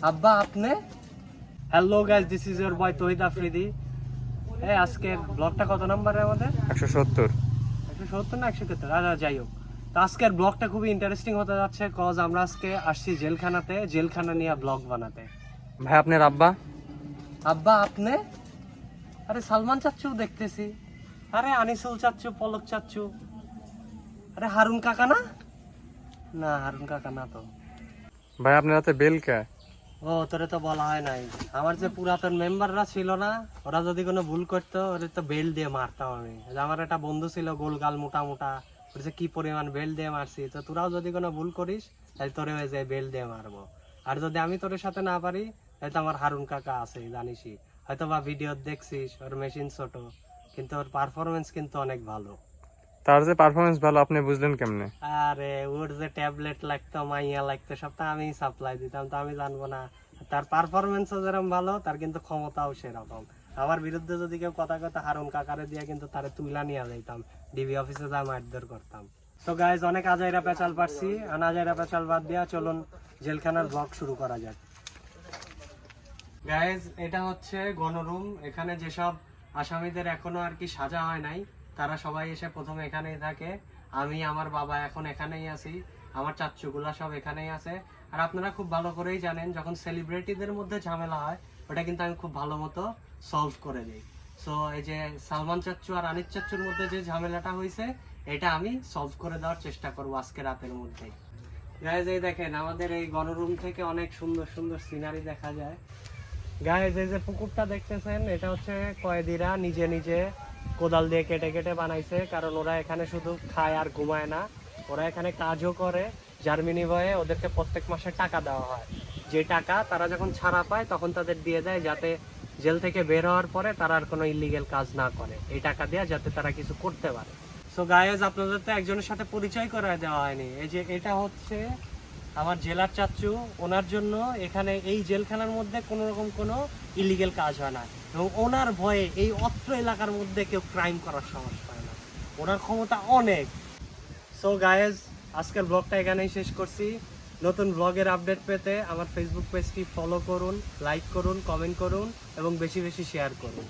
আব্বা আপনি? Hello guys, this is your boy Tohid Afridi. আজকের ব্লগটা কত নম্বরে আমাদের? 170। 170 না 170? যাই হোক, তো আজকের ব্লগটা খুবই ইন্টারেস্টিং হতে যাচ্ছে, কজ আমরা আজকে আসছি জেলখানাতে, জেলখানা নিয়ে ব্লগ বানাতে। ভাই আপনার আব্বা? আব্বা আপনি? আরে সালমান চাচ্চু দেখতেছি। আরে আনিসুল চাচ্চু, পলক চাচ্চু। আরে হারুন কাকা না? না, হারুন কাকা না তো। ভাই আপনার হাতে বেল কে? ও, তোরে তো বলা হয় নাই। আমার যে পুরাতন মেম্বাররা ছিল না, ওরা যদি কোনো ভুল করতো ওদের তো বেল্ট দিয়ে মারতাম আমি। আমার একটা বন্ধু ছিল গোলগাল মোটা মোটা, ওর যে কি পরিমাণ বেল্ট দিয়ে মারছি। তো তোরাও যদি কোনো ভুল করিস তাহলে তোরে হয়ে যায় বেল্ট দিয়ে মারবো। আর যদি আমি তোর সাথে না পারি তাহলে তো আমার হারুন কাকা আছে, জানিসই হয়তো, বা ভিডিও দেখছিস। ওর মেশিন ছোট কিন্তু ওর পারফরমেন্স কিন্তু অনেক ভালো। তার যে পারফরমেন্স ভালো আপনি বুঝলেন কেমনে? আরে ওর যে ট্যাবলেট লাগতো, মাইয়া লাগতো, সব তো আমি সাপ্লাই দিতাম, তো আমি জানবো না? তার পারফরমেন্সও যেরকম ভালো, তার কিন্তু ক্ষমতাও সেরকম। আমার বিরুদ্ধে যদি কেউ কথা কথা হারুন কাকারে দিয়ে কিন্তু তারে তুইলা নিয়ে যাইতাম, ডিবি অফিসে যা মারধর করতাম। তো গাইজ, অনেক আজাইরা পেঁচাল পারছি, আজাইরা পেঁচাল বাদ দিয়া চলুন জেলখানার ব্লগ শুরু করা যাক। গাইজ, এটা হচ্ছে গণরুম। এখানে যেসব আসামিদের এখনো আর কি সাজা হয় নাই, তারা সবাই এসে প্রথমে এখানেই থাকে। আমি, আমার বাবা এখন এখানেই আছি, আমার চাচ্চুগুলা সব এখানেই আছে। আর আপনারা খুব ভালো করেই জানেন, যখন সেলিব্রিটিদের মধ্যে ঝামেলা হয় ওটা কিন্তু আমি খুব ভালো মতো সলভ করে দিই। সো এই যে সালমান চাচ্চু আর আনিস চাচ্চুর মধ্যে যে ঝামেলাটা হয়েছে, এটা আমি সলভ করে দেওয়ার চেষ্টা করবো আজকে রাতের মধ্যেই। গাইজ, এই দেখেন আমাদের এই গণরুম থেকে অনেক সুন্দর সুন্দর সিনারি দেখা যায়। গাইজ, এই যে পুকুরটা দেখতেছেন, এটা হচ্ছে কয়েদিরা নিজে নিজে কোদাল দিয়ে কেটে কেটে বানাইছে, কারণ ওরা এখানে শুধু খায় আর ঘুমায় না, ওরা এখানে কাজও করে। যার বিনিময়ে ওদেরকে প্রত্যেক মাসে টাকা দেওয়া হয়। যে টাকা তারা যখন ছাড়া পায় তখন তাদের দিয়ে দেয়, যাতে জেল থেকে বের হওয়ার পরে তারা আর কোনো ইলিগেল কাজ না করে, এই টাকা দেওয়া যাতে তারা কিছু করতে পারে। সো গাইজ, আপনাদের তো একজনের সাথে পরিচয় করায় দেওয়া হয়নি। এই যে এটা হচ্ছে আমার জেলার চাচ্চু। ওনার জন্য এখানে এই জেলখানার মধ্যে কোনো রকম কোনো ইলিগেল কাজ হয় না, এবং ওনার ভয়ে এই অত্র এলাকার মধ্যে কেউ ক্রাইম করার সাহস পায় না। ওনার ক্ষমতা অনেক। সো গায়েজ, আজকের ব্লগটা এখানেই শেষ করছি। নতুন ব্লগের আপডেট পেতে আমার ফেসবুক পেজটি ফলো করুন, লাইক করুন, কমেন্ট করুন এবং বেশি বেশি শেয়ার করুন।